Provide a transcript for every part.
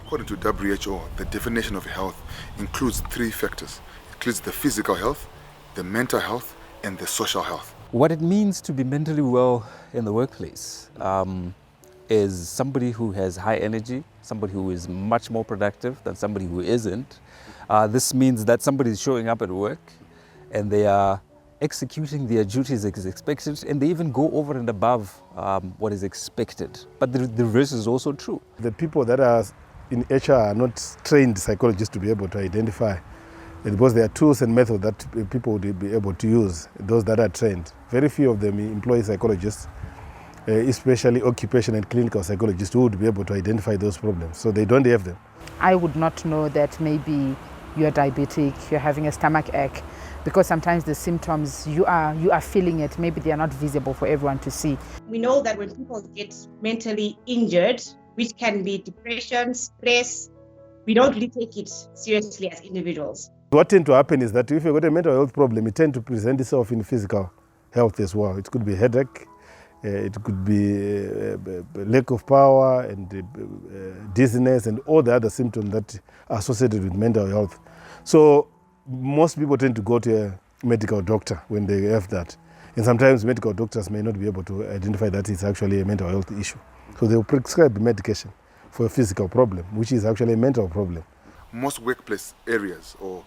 According to WHO, the definition of health includes three factors. It includes the physical health, the mental health, and the social health. What it means to be mentally well in the workplace is somebody who has high energy, somebody who is much more productive than somebody who isn't. This means that somebody is showing up at work and they are executing their duties as expected, and they even go over and above what is expected. But the reverse is also true. The people that are in HR are not trained psychologists to be able to identify, because there are tools and methods that people would be able to use, those that are trained. Very few of them employ psychologists, especially occupation and clinical psychologists who would be able to identify those problems. So they don't have them. I would not know that maybe you're diabetic, you're having a stomach ache, because sometimes the symptoms, you are feeling it, maybe they are not visible for everyone to see. We know that when people get mentally injured, which can be depression, stress, we don't really take it seriously as individuals. What tends to happen is that if you've got a mental health problem, it tends to present itself in physical health as well. It could be headache, it could be lack of power and dizziness and all the other symptoms that are associated with mental health. So most people tend to go to a medical doctor when they have that. And sometimes medical doctors may not be able to identify that it's actually a mental health issue. So they'll prescribe medication for a physical problem, which is actually a mental problem. Most workplace areas or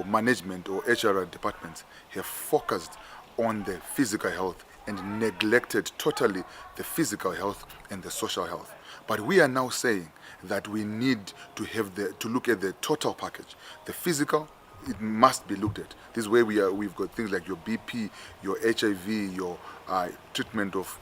management or HR departments have focused on the physical health and neglected totally the physical health and the social health. But we are now saying that we need to look at the total package. The physical, it must be looked at. This is where we've got things like your BP, your HIV, your treatment of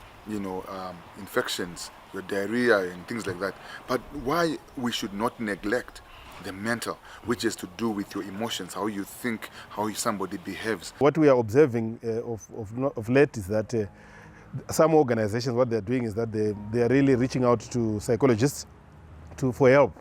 infections, your diarrhea and things like that. But why we should not neglect the mental, which has to do with your emotions, how you think, how somebody behaves. What we are observing of late is that some organizations, what they're doing is that they are really reaching out to psychologists for help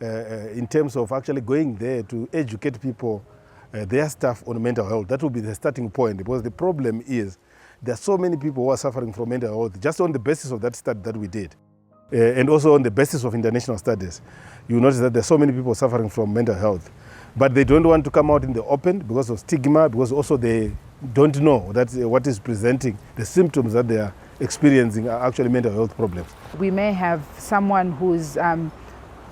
in terms of actually going there to educate people, their staff on mental health. That will be the starting point, because the problem is there are so many people who are suffering from mental health just on the basis of that study that we did. And also on the basis of international studies. You notice that there are so many people suffering from mental health, but they don't want to come out in the open because of stigma, because also they don't know that what is presenting, the symptoms that they are experiencing are actually mental health problems. We may have someone whose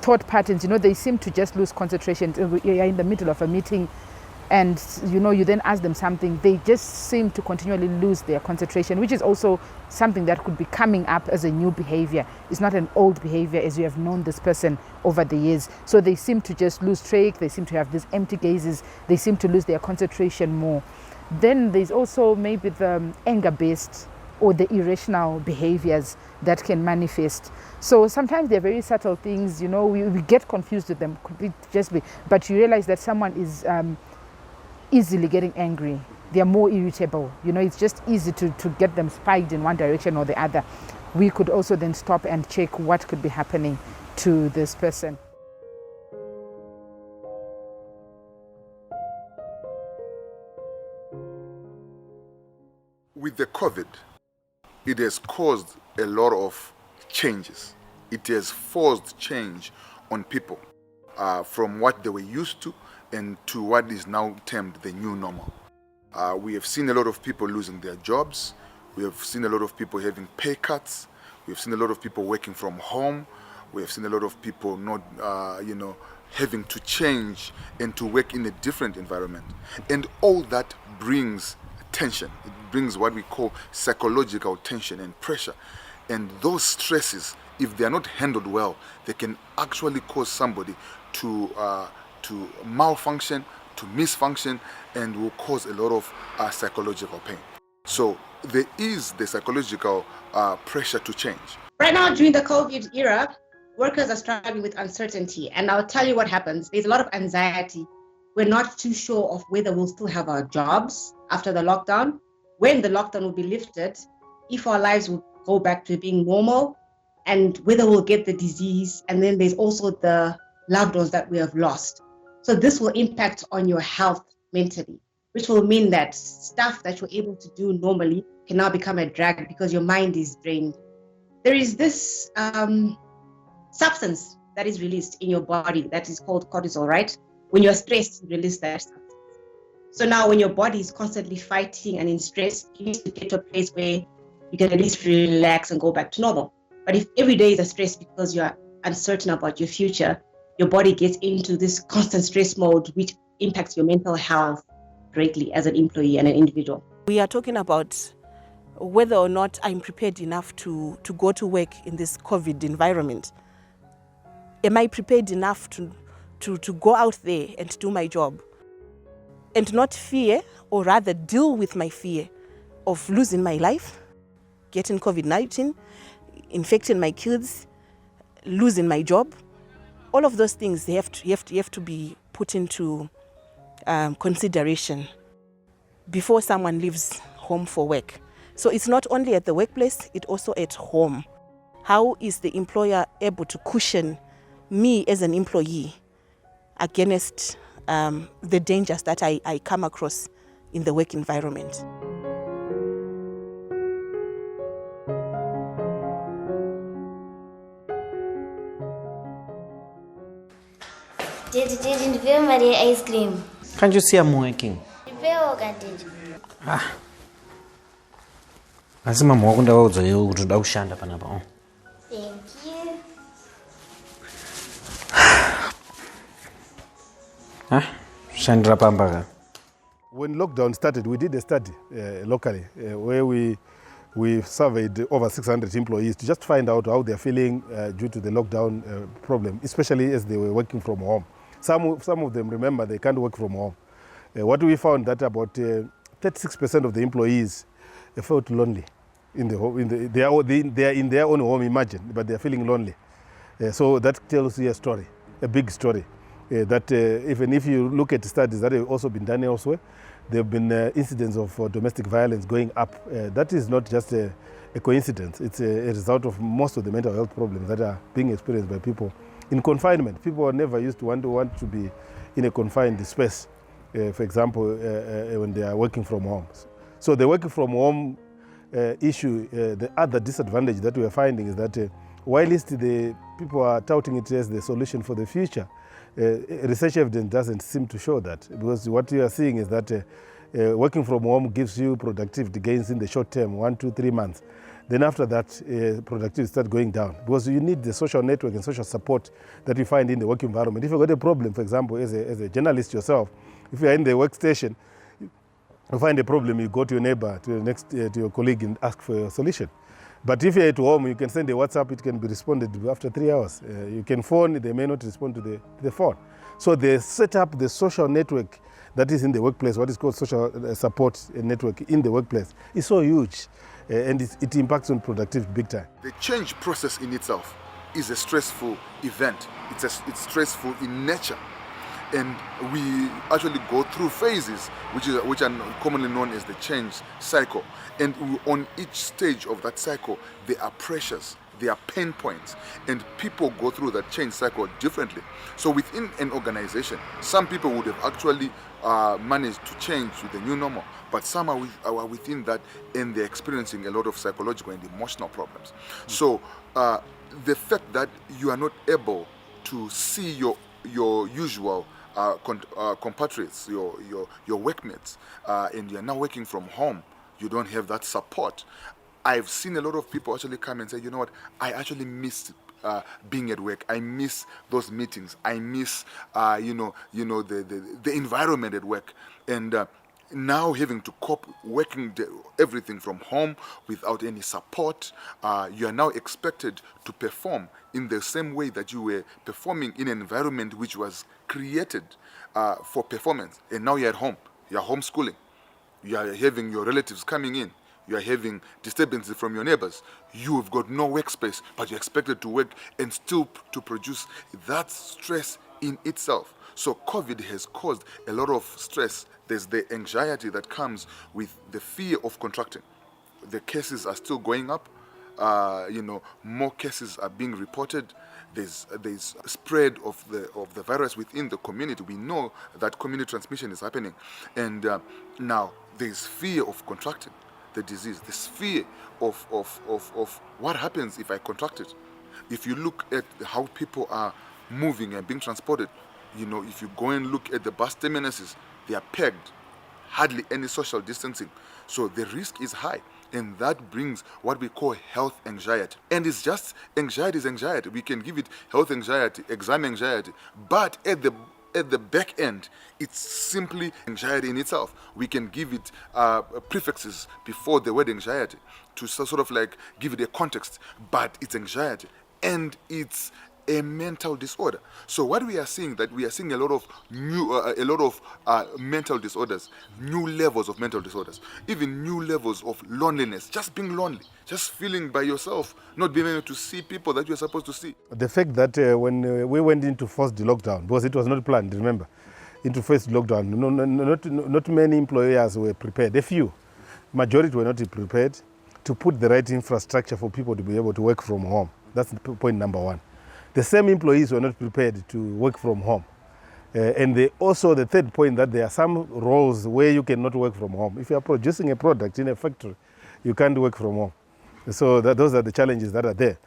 thought patterns, they seem to just lose concentration. You're in the middle of a meeting and you then ask them something, they just seem to continually lose their concentration, which is also something that could be coming up as a new behavior. It's not an old behavior as you have known this person over the years. So they seem to just lose track, they seem to have these empty gazes, they seem to lose their concentration more. Then there's also maybe the anger-based or the irrational behaviors that can manifest. So sometimes they're very subtle things, we get confused with them, but you realize that someone is easily getting angry. They are more irritable. It's just easy to get them spiked in one direction or the other. We could also then stop and check what could be happening to this person. With the COVID, it has caused a lot of changes. It has forced change on people from what they were used to and to what is now termed the new normal. We have seen a lot of people losing their jobs. We have seen a lot of people having pay cuts. We have seen a lot of people working from home. We have seen a lot of people not, having to change and to work in a different environment. And all that brings tension. It brings what we call psychological tension and pressure. And those stresses, if they are not handled well, they can actually cause somebody to malfunction, to misfunction, and will cause a lot of psychological pain. So there is the psychological pressure to change. Right now, during the COVID era, workers are struggling with uncertainty. And I'll tell you what happens. There's a lot of anxiety. We're not too sure of whether we'll still have our jobs after the lockdown, when the lockdown will be lifted, if our lives will go back to being normal, and whether we'll get the disease. And then there's also the loved ones that we have lost. So this will impact on your health mentally, which will mean that stuff that you're able to do normally can now become a drag because your mind is drained. There is this substance that is released in your body that is called cortisol, right? When you're stressed, you release that. So now when your body is constantly fighting and in stress, you need to get to a place where you can at least relax and go back to normal. But if every day is a stress because you're uncertain about your future, your body gets into this constant stress mode, which impacts your mental health greatly as an employee and an individual. We are talking about whether or not I'm prepared enough to go to work in this COVID environment. Am I prepared enough to go out there and do my job? And not fear, or rather deal with my fear of losing my life, getting COVID-19, infecting my kids, losing my job. All of those things, they have to be put into consideration before someone leaves home for work. So it's not only at the workplace, it's also at home. How is the employer able to cushion me as an employee against the dangers that I come across in the work environment? Did you Maria ice cream? Can't you see I'm working? Asi mama wako ndavaudzawo kuti uda kushanda panapa. Thank you. Shandira pamba ka. When lockdown started, we did a study locally where we surveyed over 600 employees to just find out how they're feeling due to the lockdown problem, especially as they were working from home. Some of them, remember, they can't work from home. What we found that about 36% of the employees felt lonely in the home. They are in their own home, imagine, but they are feeling lonely. So that tells you a story, a big story. That even if you look at studies that have also been done elsewhere, there have been incidents of domestic violence going up. That is not just a coincidence. It's a result of most of the mental health problems that are being experienced by people in confinement. People are never used to want to be in a confined space, for example, when they are working from home. So the working from home issue, the other disadvantage that we are finding is that whilst the people are touting it as the solution for the future, research evidence doesn't seem to show that, because what you are seeing is that working from home gives you productivity gains in the short term, 1, 2, 3 months. Then after that, productivity starts going down, because you need the social network and social support that you find in the work environment. If you've got a problem, for example, as a journalist yourself, if you are in the workstation, you find a problem, you go to your neighbor, to your colleague and ask for a solution. But if you're at home, you can send a WhatsApp, it can be responded after 3 hours. You can phone, they may not respond to the phone. So they set up the social network that is in the workplace, what is called social support network in the workplace, is so huge, and it impacts on productivity big time. The change process in itself is a stressful event. It's stressful in nature. And we actually go through phases, which are commonly known as the change cycle. And on each stage of that cycle, there are pressures, there are pain points, and people go through that change cycle differently. So within an organization, some people would have actually managed to change to the new normal, but some are within that, and they're experiencing a lot of psychological and emotional problems. So the fact that you are not able to see your usual compatriots, your workmates, and you're now working from home, you don't have that support. I've seen a lot of people actually come and say, you know what, I actually miss being at work. I miss those meetings. I miss the environment at work. And now having to cope, working everything from home without any support, you are now expected to perform in the same way that you were performing in an environment which was created for performance. And now you're at home, you're homeschooling, you are having your relatives coming in, you are having disturbances from your neighbors, you have got no workspace, but you're expected to work and still to produce. That stress in itself. So COVID has caused a lot of stress. There's the anxiety that comes with the fear of contracting. The cases are still going up. More cases are being reported. There's spread of the virus within the community. We know that community transmission is happening, and now there's fear of contracting the disease. This fear of what happens if I contract it. If you look at how people are moving and being transported. You know, if you go and look at the bus terminuses, they are pegged, hardly any social distancing. So the risk is high. And that brings what we call health anxiety. And it's just anxiety is anxiety. We can give it health anxiety, exam anxiety, but at the back end, it's simply anxiety in itself. We can give it prefixes before the word anxiety to sort of like give it a context, but it's anxiety and it's a mental disorder. So what we are seeing, that we are seeing a lot of mental disorders, new levels of mental disorders, even new levels of loneliness, just being lonely, just feeling by yourself, not being able to see people that you're supposed to see. The fact that when we went into forced lockdown, because it was not planned, remember, into forced lockdown, not many employers were prepared. A few, majority were not prepared to put the right infrastructure for people to be able to work from home. That's point number one. The same employees were not prepared to work from home. And also the third point, that there are some roles where you cannot work from home. If you are producing a product in a factory, you can't work from home. So those are the challenges that are there.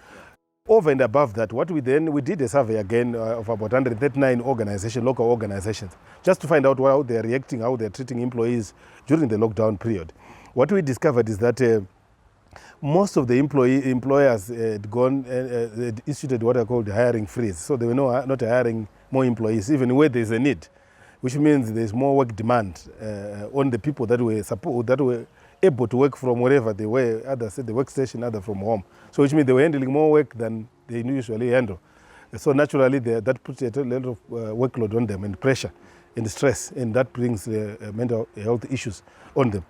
Over and above that, what we did a survey again of about 139 organizations, local organizations, just to find out how they are reacting, how they are treating employees during the lockdown period. What we discovered is that most of the employers had gone had instituted what are called hiring freeze. So they were not hiring more employees, even where there's a need, which means there's more work demand on the people that were able to work from wherever they were, others at the workstation, others from home. So which means they were handling more work than they usually handle. So naturally that puts a lot of workload on them, and pressure and stress, and that brings mental health issues on them.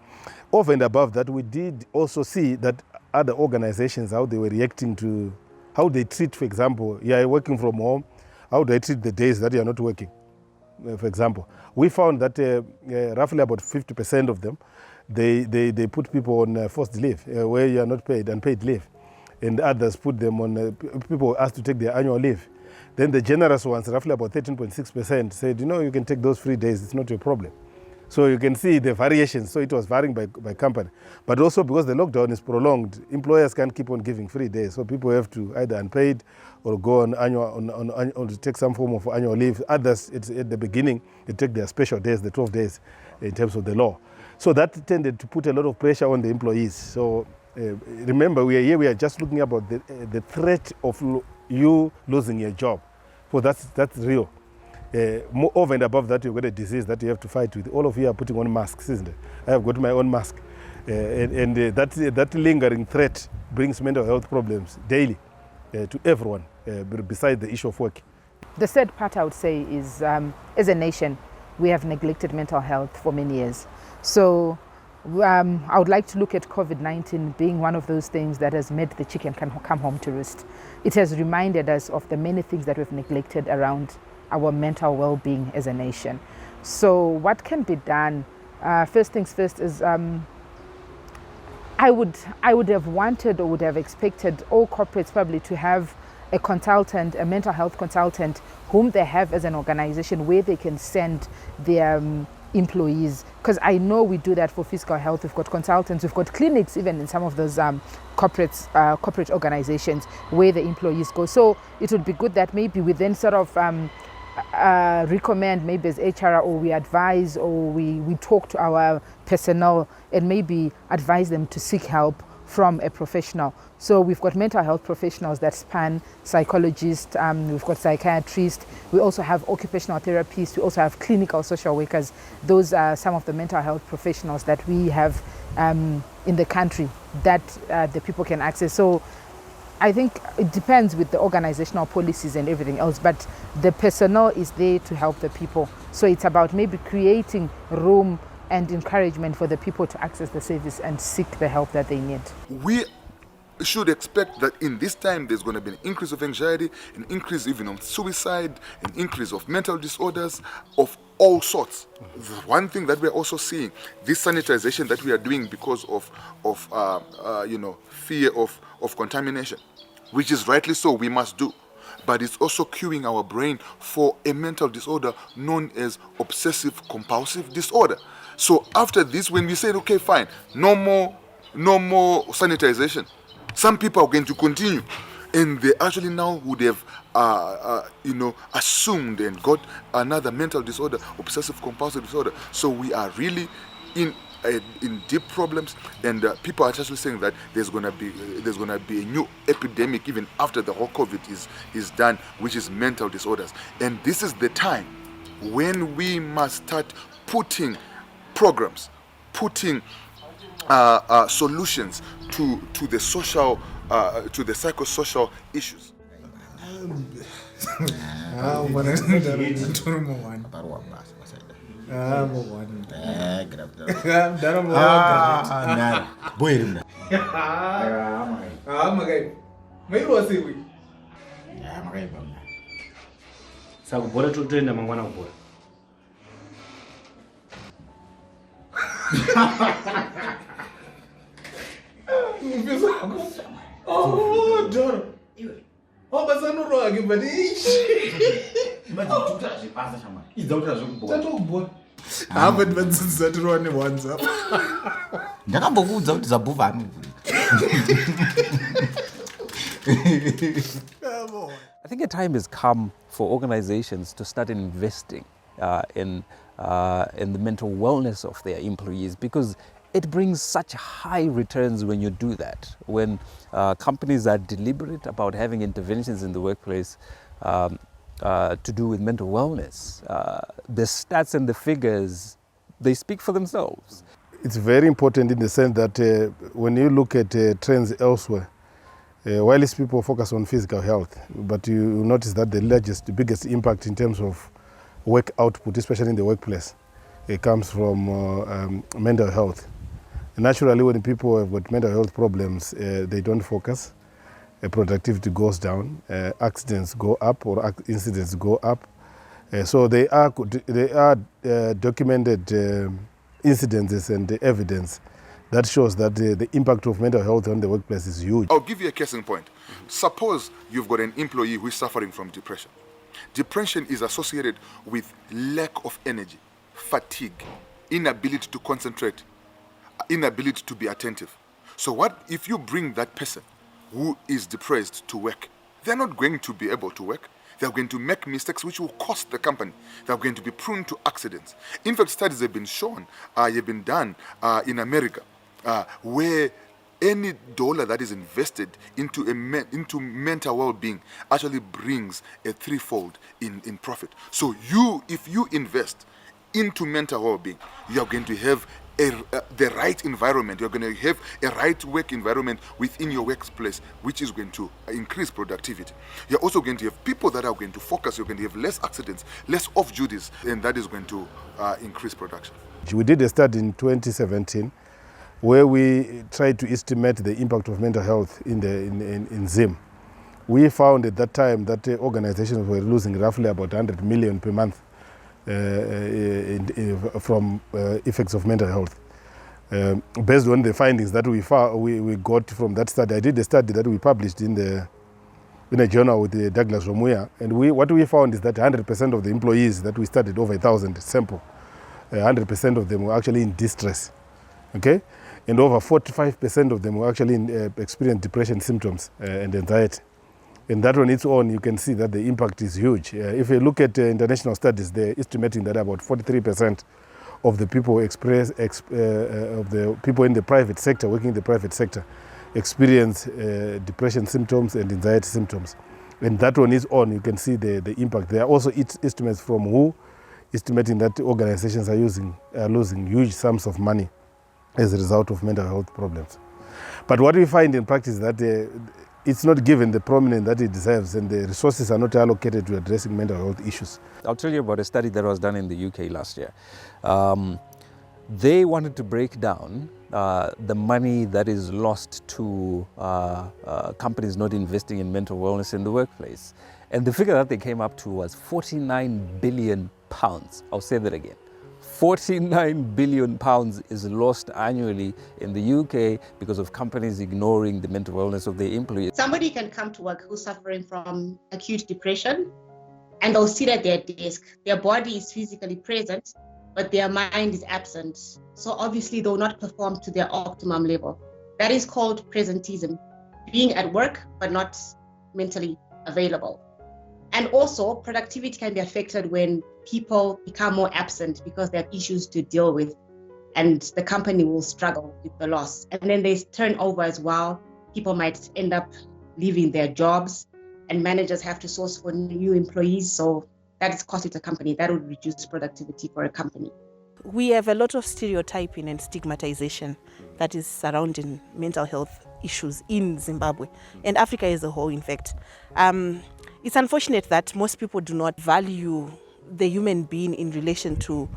Over and above that, we did also see that other organizations, how they were reacting to, how they treat, for example, you are working from home, how they treat the days that you are not working, for example. We found that roughly about 50% of them, they put people on forced leave, where you are not paid, unpaid leave. And others put them on, people asked to take their annual leave. Then the generous ones, roughly about 13.6%, said, you can take those 3 days, it's not your problem. So you can see the variations. So it was varying by company. But also because the lockdown is prolonged, employers can't keep on giving 3 days. So people have to either unpaid or go on or to take some form of annual leave. Others, it's at the beginning, they take their special days, the 12 days in terms of the law. So that tended to put a lot of pressure on the employees. So remember, we are just looking about the threat of you losing your job. So that's real. Over and above that, you've got a disease that you have to fight with. All of you are putting on masks, isn't it? I have got my own mask. That lingering threat brings mental health problems daily to everyone, besides the issue of work. The third part I would say is, as a nation, we have neglected mental health for many years. So I would like to look at COVID-19 being one of those things that has made the chicken come home to roost. It has reminded us of the many things that we've neglected around our mental well-being as a nation. So what can be done? First things first is I would have wanted or would have expected all corporates probably to have a consultant, a mental health consultant, whom they have as an organization where they can send their employees. Because I know we do that for physical health. We've got consultants, we've got clinics even in some of those corporate organizations where the employees go. So it would be good that maybe we then sort of recommend, maybe as HR, or we advise, or we talk to our personnel and maybe advise them to seek help from a professional. So we've got mental health professionals that span psychologists, we've got psychiatrists, we also have occupational therapists, we also have clinical social workers. Those are some of the mental health professionals that we have in the country that the people can access. So I think it depends with the organizational policies and everything else, but the personnel is there to help the people. So it's about maybe creating room and encouragement for the people to access the service and seek the help that they need. We should expect that in this time there's going to be an increase of anxiety, an increase even of suicide, an increase of mental disorders of all sorts. One thing that we're also seeing, this sanitization that we are doing because of fear of contamination, which is rightly so, we must do. But it's also cueing our brain for a mental disorder known as obsessive compulsive disorder. So after this, when we said, okay, fine, no more sanitization, some people are going to continue. And they actually now would have, assumed and got another mental disorder, obsessive compulsive disorder. So we are really in deep problems, and people are actually saying that there's gonna be a new epidemic even after the whole COVID is done, which is mental disorders. And this is the time when we must start putting programs, putting solutions to the social, to the psychosocial issues. sakubhola tokutoenda mangwana kubhola Oh, Doro. Oh, but I'm not wrong, but ndakambokuudza kuti zabhuvha ani. I think a time has come for organizations to start investing in the mental wellness of their employees, because it brings such high returns when you do that. When companies are deliberate about having interventions in the workplace to do with mental wellness, the stats and the figures, they speak for themselves. It's very important in the sense that when you look at trends elsewhere, while these people focus on physical health, but you notice that the biggest impact in terms of work output, especially in the workplace, it comes from mental health. Naturally, when people have got mental health problems, they don't focus, productivity goes down, accidents go up or incidents go up. So they are documented incidences and the evidence that shows that the impact of mental health on the workplace is huge. I'll give you a case in point. Suppose you've got an employee who is suffering from depression. Depression is associated with lack of energy, fatigue, inability to concentrate, inability to be attentive. So what if you bring that person who is depressed to work? They're not going to be able to work. They're going to make mistakes which will cost the company. They're going to be prone to accidents. In fact, studies have been shown, have been done in America, where any dollar that is invested into mental well-being actually brings a threefold in profit. So if you invest into mental well-being, you are going to have the right environment. You're going to have a right work environment within your workplace, which is going to increase productivity. You're also going to have people that are going to focus. You're going to have less accidents, less off duties, and that is going to increase production. We did a study in 2017 where we tried to estimate the impact of mental health in Zim. We found at that time that organizations were losing roughly about 100 million per month from effects of mental health. Based on the findings that we got from that study, I did a study that we published in a journal with Douglas Romuya, and what we found is that 100% of the employees that we studied, over 1,000 sample, 100% of them were actually in distress, okay? And over 45% of them were actually experienced depression symptoms and anxiety. And that on its own, you can see that the impact is huge. If you look at international studies, they're estimating that about 43% of the people of the people in the private sector, working in the private sector, experience depression symptoms and anxiety symptoms. And that on its own, you can see the impact. There are also estimates from WHO estimating that organizations are losing huge sums of money as a result of mental health problems. But what we find in practice is that it's not given the prominence that it deserves, and the resources are not allocated to addressing mental health issues. I'll tell you about a study that was done in the UK last year. They wanted to break down the money that is lost to companies not investing in mental wellness in the workplace. And the figure that they came up to was £49 billion. I'll say that again. £49 billion is lost annually in the UK because of companies ignoring the mental wellness of their employees. Somebody can come to work who's suffering from acute depression, and they'll sit at their desk. Their body is physically present, but their mind is absent. So obviously they'll not perform to their optimum level. That is called presentism, being at work, but not mentally available. And also, productivity can be affected when people become more absent because they have issues to deal with, and the company will struggle with the loss. And then there's turnover as well. People might end up leaving their jobs, and managers have to source for new employees. So that is costly to a company. That would reduce productivity for a company. We have a lot of stereotyping and stigmatization that is surrounding mental health issues in Zimbabwe and Africa as a whole, in fact. It's unfortunate that most people do not value the human being in relation to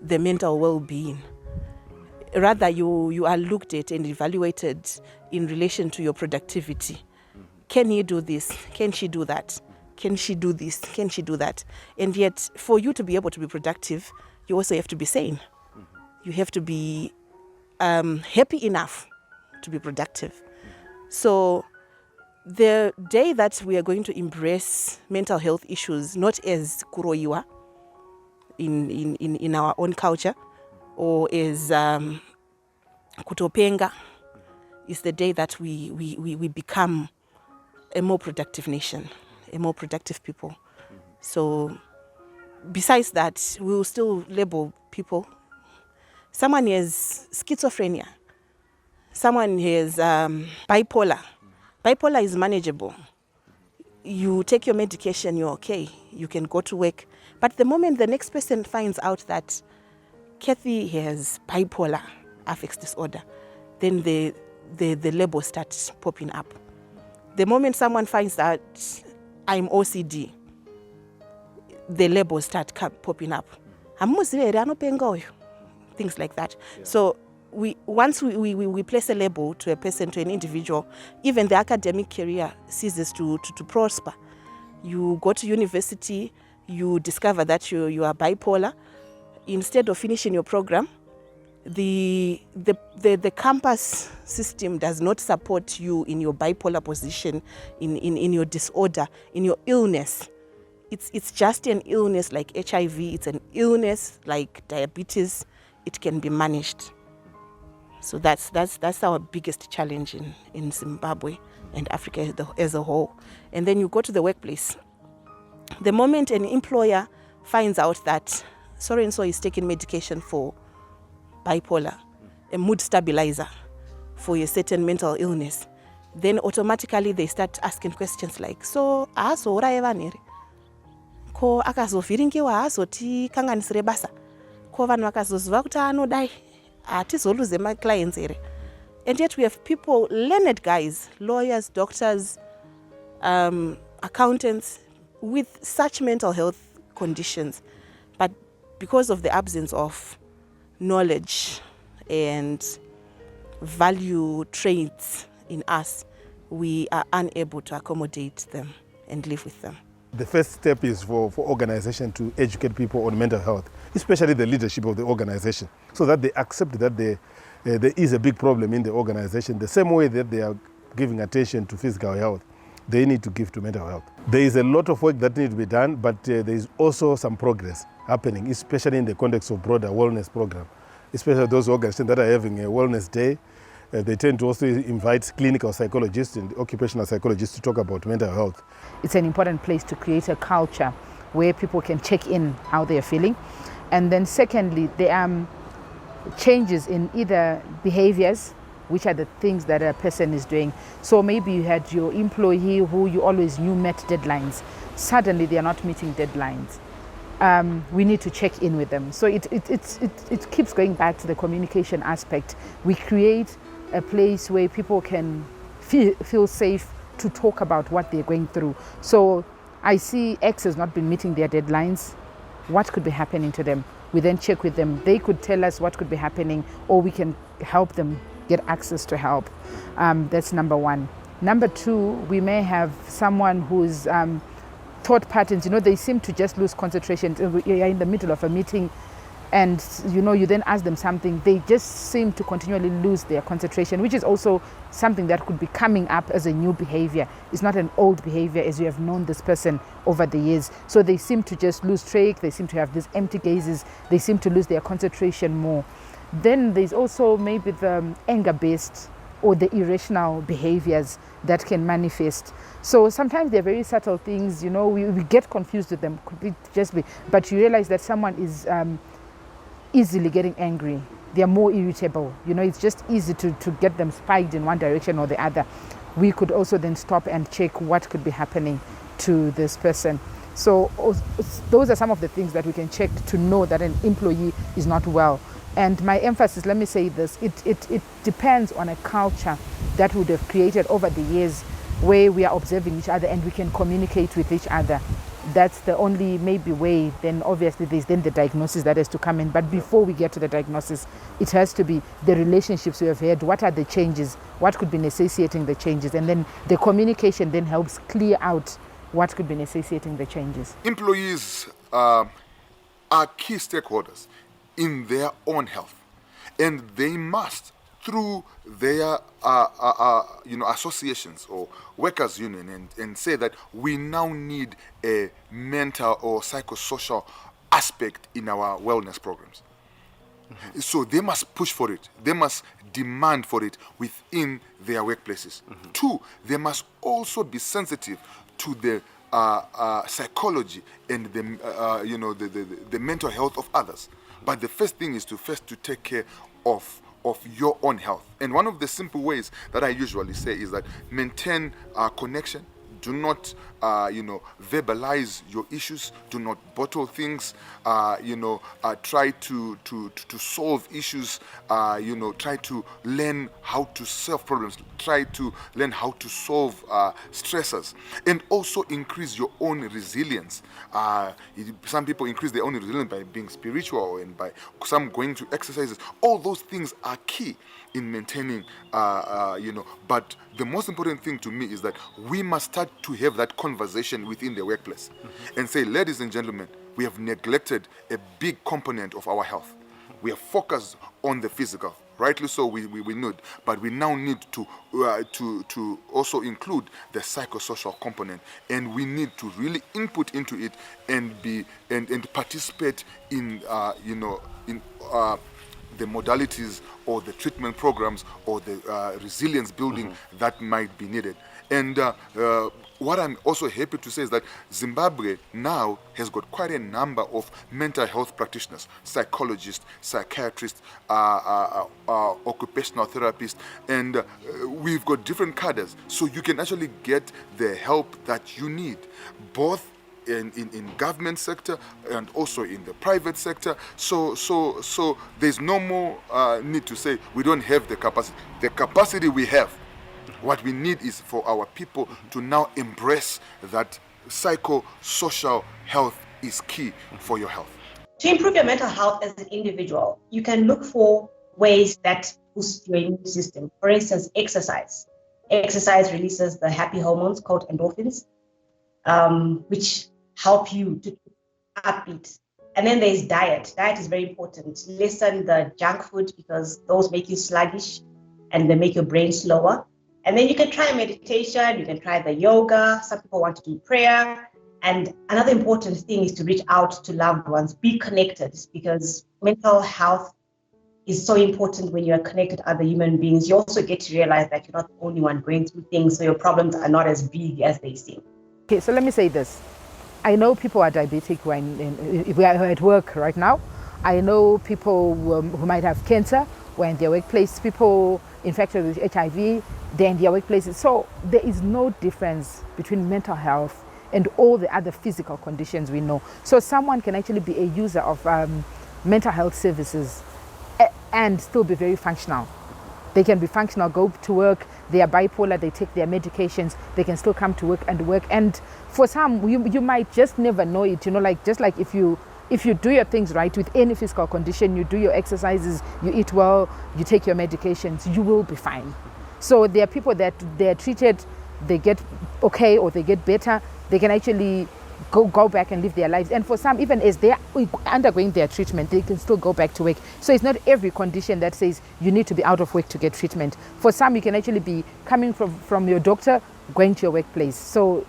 the mental well-being. Rather, you are looked at and evaluated in relation to your productivity. Can he do this? Can she do that? Can she do this? Can she do that? And yet, for you to be able to be productive, you also have to be sane. You have to be happy enough to be productive. So the day that we are going to embrace mental health issues, not as kuroiwa in our own culture, or as kutopenga, is the day that we become a more productive nation, a more productive people. So besides that, we will still label people. Someone has schizophrenia. Someone has bipolar. Bipolar is manageable. You take your medication, you're okay. You can go to work. But the moment the next person finds out that Kathy has bipolar affective disorder, then the label starts popping up. The moment someone finds out I'm OCD, the labels start popping up. Things like that. Yeah. So once we place a label to a person, to an individual, even the academic career ceases to prosper. You go to university, you discover that you are bipolar. Instead of finishing your program, the campus system does not support you in your bipolar position, in your disorder, in your illness. It's just an illness like HIV, it's an illness like diabetes. It can be managed. So that's our biggest challenge in Zimbabwe and Africa as a whole. And then you go to the workplace. The moment an employer finds out that so-and-so is taking medication for bipolar, a mood stabilizer for a certain mental illness, then automatically they start asking questions like, so uraeva nere? Ko akazovhiringiwa haazoti kanganisire basa? Ko vanhu vakazoziva kuti anodai hatizoluze maclients here? And yet we have people, learned guys, lawyers, doctors, accountants, with such mental health conditions. But because of the absence of knowledge and value traits in us, we are unable to accommodate them and live with them. The first step is for organization to educate people on mental health, especially the leadership of the organization, so that they accept that there is a big problem in the organization. The same way that they are giving attention to physical health, they need to give to mental health. There is a lot of work that needs to be done, but there is also some progress happening, especially in the context of broader wellness program, especially those organizations that are having a wellness day. They tend to also invite clinical psychologists and occupational psychologists to talk about mental health. It's an important place to create a culture where people can check in how they are feeling. And then secondly, there are changes in either behaviors, which are the things that a person is doing. So maybe you had your employee who you always knew met deadlines. Suddenly they are not meeting deadlines. We need to check in with them. So it keeps going back to the communication aspect. We create a place where people can feel safe to talk about what they're going through. So I see X has not been meeting their deadlines. What could be happening to them? We then check with them. They could tell us what could be happening, or we can help them get access to help. That's number one. Number two, we may have someone whose thought patterns, they seem to just lose concentration. You're in the middle of a meeting and, you then ask them something. They just seem to continually lose their concentration, which is also something that could be coming up as a new behavior. It's not an old behavior as you have known this person over the years. So they seem to just lose track. They seem to have these empty gazes. They seem to lose their concentration more. Then there's also maybe the anger-based or the irrational behaviors that can manifest. So sometimes they're very subtle things, you know, we get confused with them, could be just be, but you realize that someone is easily getting angry. They're more irritable. You know, it's just easy to get them spiked in one direction or the other. We could also then stop and check what could be happening to this person. So those are some of the things that we can check to know that an employee is not well. And my emphasis, let me say this, it depends on a culture that would have created over the years where we are observing each other and we can communicate with each other. That's the only maybe way. Then obviously there's then the diagnosis that has to come in. But before we get to the diagnosis, it has to be the relationships we have had. What are the changes? What could be necessitating the changes? And then the communication then helps clear out what could be necessitating the changes. Employees are key stakeholders in their own health, and they must, through their associations or workers union, and say that we now need a mental or psychosocial aspect in our wellness programs. Mm-hmm. So they must push for it. They must demand for it within their workplaces. Mm-hmm. Two, they must also be sensitive to the psychology and the mental health of others. But the first thing is to take care of your own health. And one of the simple ways that I usually say is that maintain connection. Do not, verbalize your issues. Do not bottle things. Try to solve issues. Try to learn how to solve problems. Try to learn how to solve stressors, and also increase your own resilience. Some people increase their own resilience by being spiritual and by some going to exercises. All those things are key in maintaining, but the most important thing to me is that we must start to have that conversation within the workplace. Mm-hmm. And say, ladies and gentlemen, we have neglected a big component of our health. We are focused on the physical, rightly so. We need, but we now need to also include the psychosocial component, and we need to really input into it and be and participate in the modalities or the treatment programs or the resilience building that might be needed. And what I'm also happy to say is that Zimbabwe now has got quite a number of mental health practitioners, psychologists, psychiatrists, occupational therapists, and we've got different cadres. So you can actually get the help that you need, both in government sector and also in the private sector. So there's no more need to say we don't have the capacity. The capacity we have. What we need is for our people to now embrace that psychosocial health is key for your health. To improve your mental health as an individual, you can look for ways that boost your immune system. For instance, exercise. Exercise releases the happy hormones called endorphins, which help you to keep upbeat. And then there's diet. Diet is very important. Lessen the junk food because those make you sluggish and they make your brain slower. And then you can try meditation, you can try the yoga. Some people want to do prayer. And another important thing is to reach out to loved ones, be connected, because mental health is so important when you're connected to other human beings. You also get to realize that you're not the only one going through things, so your problems are not as big as they seem. Okay, so let me say this. I know people are diabetic when we are at work right now. I know people who might have cancer when in their workplace, people infected with HIV, they're in their workplaces. So there is no difference between mental health and all the other physical conditions we know. So someone can actually be a user of mental health services and still be very functional. They can be functional, go to work, they are bipolar, they take their medications, they can still come to work. And for some, you might just never know it, just like if you do your things right with any physical condition, you do your exercises, you eat well, you take your medications, you will be fine. So there are people that they're treated, they get okay or they get better, they can actually go back and live their lives. And for some, even as they're undergoing their treatment, they can still go back to work. So it's not every condition that says you need to be out of work to get treatment. For some, you can actually be coming from your doctor, going to your workplace. So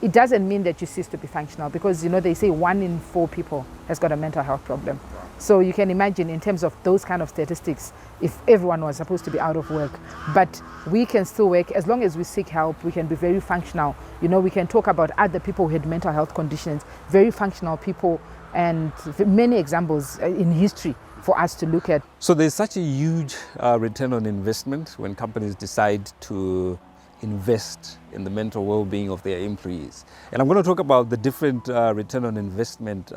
it doesn't mean that you cease to be functional, because they say 1 in 4 people has got a mental health problem. So you can imagine in terms of those kind of statistics, if everyone was supposed to be out of work. But we can still work as long as we seek help. We can be very functional. You know, we can talk about other people who had mental health conditions, very functional people, and many examples in history for us to look at. So there's such a huge return on investment when companies decide to invest in the mental well-being of their employees. And I'm going to talk about the different return on investment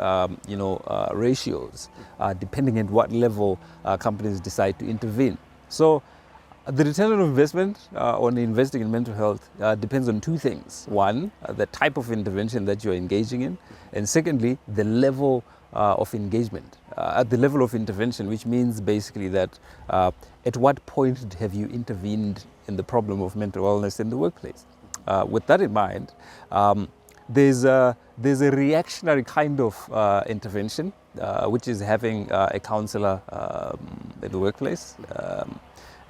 ratios depending on what level companies decide to intervene. So the return on investment on investing in mental health depends on two things. One, the type of intervention that you're engaging in, and secondly, the level of engagement at the level of intervention, which means basically that at what point have you intervened in the problem of mental illness in the workplace. With that in mind, there's a reactionary kind of intervention, which is having a counselor in the workplace,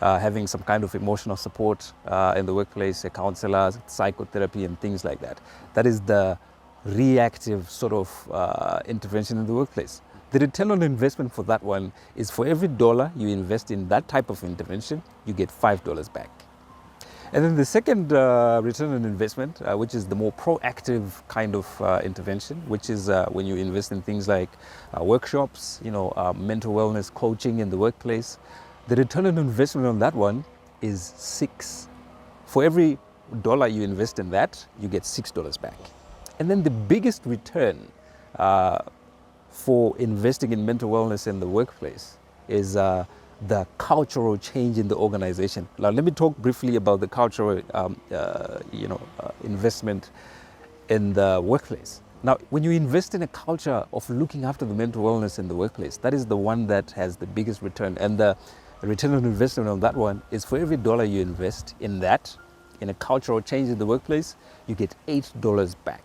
having some kind of emotional support in the workplace, a counselor, psychotherapy, and things like that. That is the reactive sort of intervention in the workplace. The return on investment for that one is for every dollar you invest in that type of intervention, you get $5 back. And then the second return on investment, which is the more proactive kind of intervention, which is when you invest in things like workshops, mental wellness coaching in the workplace. The return on investment on that one is 6. For every dollar you invest in that, you get $6 back. And then the biggest return for investing in mental wellness in the workplace is the cultural change in the organization. Now, let me talk briefly about the cultural, investment in the workplace. Now, when you invest in a culture of looking after the mental wellness in the workplace, that is the one that has the biggest return. And the return on investment on that one is for every dollar you invest in that, in a cultural change in the workplace, you get $8 back.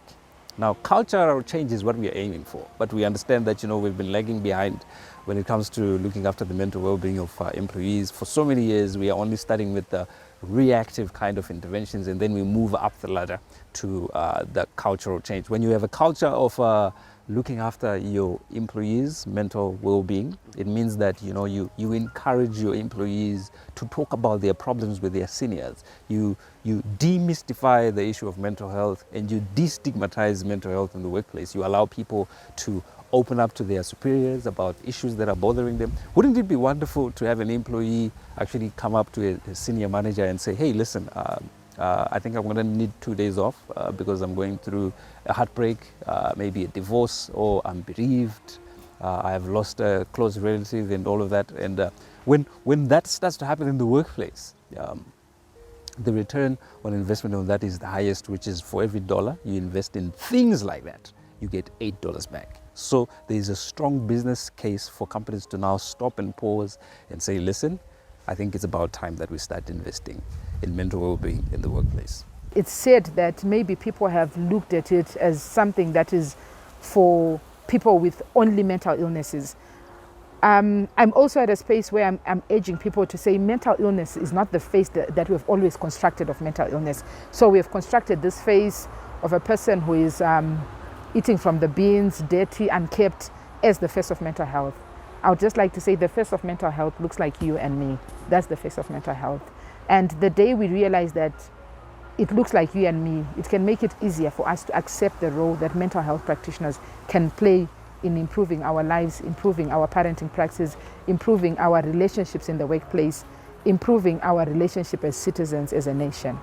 Now, cultural change is what we are aiming for, but we understand that, we've been lagging behind when it comes to looking after the mental well-being of our employees. For so many years, we are only starting with the reactive kind of interventions, and then we move up the ladder to the cultural change. When you have a culture of looking after your employees' mental well-being, it means that you encourage your employees to talk about their problems with their seniors. You demystify the issue of mental health, and you destigmatize mental health in the workplace. You allow people to open up to their superiors about issues that are bothering them. Wouldn't it be wonderful to have an employee actually come up to a senior manager and say, hey, listen, I think I'm going to need 2 days off because I'm going through a heartbreak, maybe a divorce, or I'm bereaved, I have lost a close relative and all of that. And when that starts to happen in the workplace, the return on investment on that is the highest, which is for every dollar you invest in things like that, you get $8 back. So there is a strong business case for companies to now stop and pause and say, listen, I think it's about time that we start investing in mental well-being in the workplace. It's said that maybe people have looked at it as something that is for people with only mental illnesses. I'm also at a space where I'm urging people to say mental illness is not the face that we've always constructed of mental illness. So we have constructed this face of a person who is eating from the bins, dirty, unkept, as the face of mental health. I would just like to say the face of mental health looks like you and me. That's the face of mental health. And the day we realize that it looks like you and me, it can make it easier for us to accept the role that mental health practitioners can play in improving our lives, improving our parenting practices, improving our relationships in the workplace, improving our relationship as citizens, as a nation.